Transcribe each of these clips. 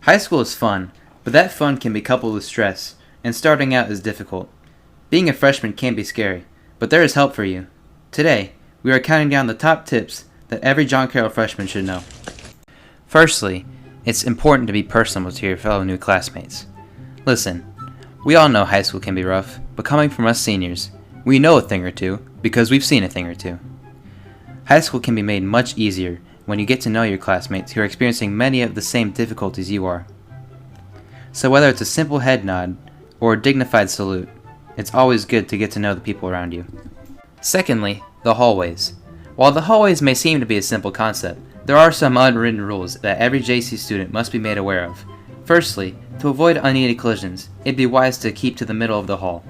High school is fun, but that fun can be coupled with stress, and starting out is difficult. Being a freshman can be scary, but there is help for you. Today, we are counting down the top tips that every John Carroll freshman should know. Firstly, it's important to be personable to your fellow new classmates. Listen, we all know high school can be rough, but coming from us seniors, we know a thing or two because we've seen a thing or two. High school can be made much easier when you get to know your classmates who are experiencing many of the same difficulties you are. So whether it's a simple head nod or a dignified salute, it's always good to get to know the people around you. Secondly, the hallways. While the hallways may seem to be a simple concept, there are some unwritten rules that every JC student must be made aware of. Firstly, to avoid unneeded collisions, it'd be wise to keep to the middle of the hall.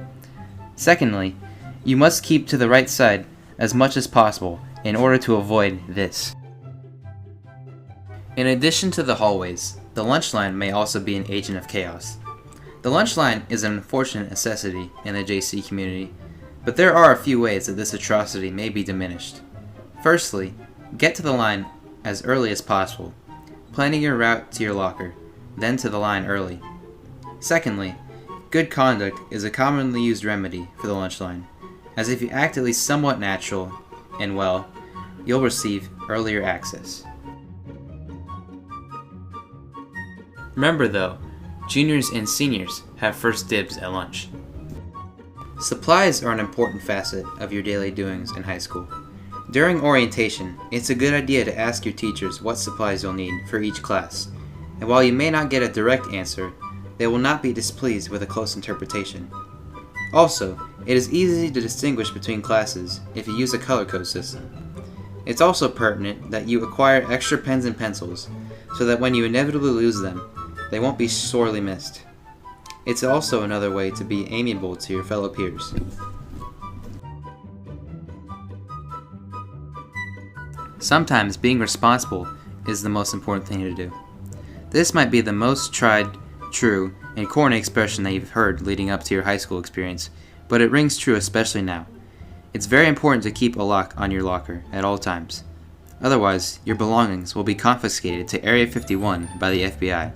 Secondly, you must keep to the right side as much as possible in order to avoid this. In addition to the hallways, the lunch line may also be an agent of chaos. The lunch line is an unfortunate necessity in the JC community, but there are a few ways that this atrocity may be diminished. Firstly, get to the line as early as possible, planning your route to your locker, then to the line early. Secondly, good conduct is a commonly used remedy for the lunch line, as if you act at least somewhat natural and well, you'll receive earlier access. Remember though, juniors and seniors have first dibs at lunch. Supplies are an important facet of your daily doings in high school. During orientation, it's a good idea to ask your teachers what supplies you'll need for each class, and while you may not get a direct answer, they will not be displeased with a close interpretation. Also, it is easy to distinguish between classes if you use a color code system. It's also pertinent that you acquire extra pens and pencils, so that when you inevitably lose them, they won't be sorely missed. It's also another way to be amiable to your fellow peers. Sometimes being responsible is the most important thing to do. This might be the most tried, true, and corny expression that you've heard leading up to your high school experience, but it rings true especially now. It's very important to keep a lock on your locker at all times. Otherwise, your belongings will be confiscated to Area 51 by the FBI.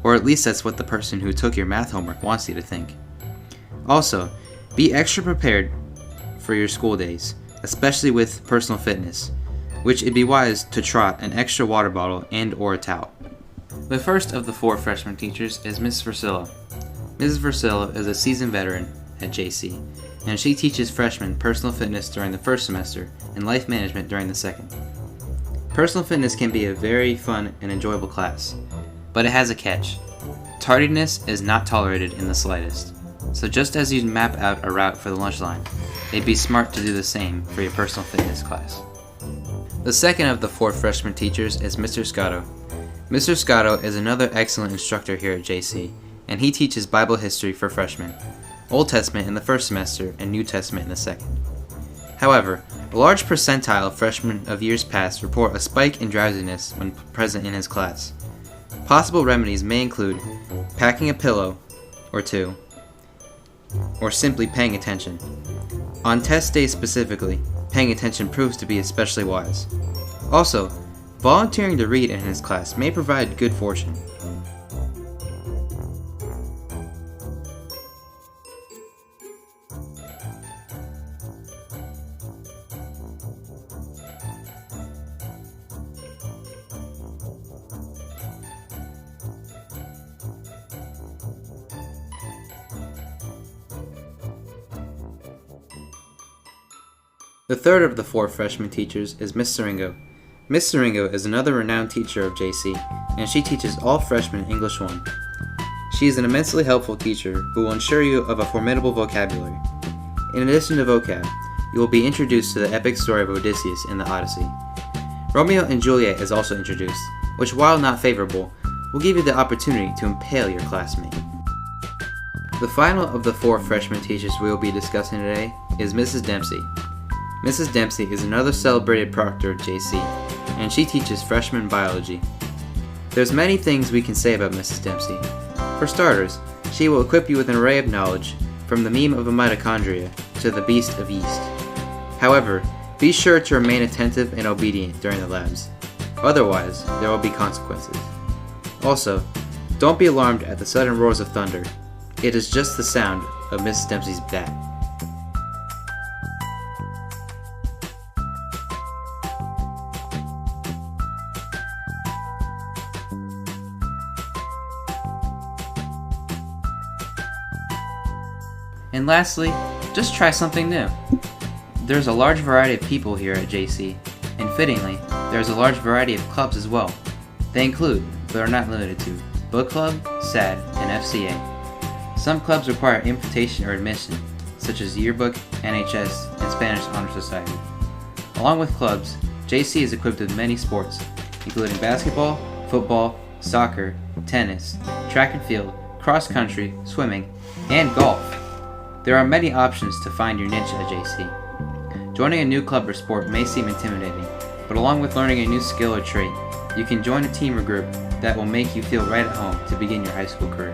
Or at least that's what the person who took your math homework wants you to think. Also, be extra prepared for your school days, especially with personal fitness, which it'd be wise to trot an extra water bottle and or a towel. The first of the 4 freshman teachers is Miss Versillo. Mrs. Versillo is a seasoned veteran at JC, and she teaches freshmen personal fitness during the first semester and life management during the second. Personal fitness can be a very fun and enjoyable class, but it has a catch. Tardiness is not tolerated in the slightest. So just as you map out a route for the lunch line, it'd be smart to do the same for your personal fitness class. The second of the 4 freshman teachers is Mr. Scotto. Mr. Scotto is another excellent instructor here at JC, and he teaches Bible history for freshmen, Old Testament in the first semester and New Testament in the second. However, a large percentile of freshmen of years past report a spike in drowsiness when present in his class. Possible remedies may include packing a pillow or 2, or simply paying attention. On test days specifically, paying attention proves to be especially wise. Also, volunteering to read in his class may provide good fortune. The third of the 4 freshman teachers is Miss Siringo. Miss Siringo is another renowned teacher of JC, and she teaches all freshmen English 1. She is an immensely helpful teacher who will ensure you of a formidable vocabulary. In addition to vocab, you will be introduced to the epic story of Odysseus in the Odyssey. Romeo and Juliet is also introduced, which, while not favorable, will give you the opportunity to impale your classmate. The final of the 4 freshman teachers we will be discussing today is Mrs. Dempsey. Mrs. Dempsey is another celebrated proctor at JC, and she teaches freshman biology. There's many things we can say about Mrs. Dempsey. For starters, she will equip you with an array of knowledge, from the meme of a mitochondria to the beast of yeast. However, be sure to remain attentive and obedient during the labs. Otherwise, there will be consequences. Also, Don't be alarmed at the sudden roars of thunder. It is just the sound of Miss Dempsey's bat. And lastly, just try something new. There's a large variety of people here at JC, and fittingly, there's a large variety of clubs as well. They include, but are not limited to, Book Club, SAD, and FCA. Some clubs require invitation or admission, such as Yearbook, NHS, and Spanish Honor Society. Along with clubs, JC is equipped with many sports, including basketball, football, soccer, tennis, track and field, cross country, swimming, and golf. There are many options to find your niche at JC. Joining a new club or sport may seem intimidating, but along with learning a new skill or trait, you can join a team or group that will make you feel right at home to begin your high school career.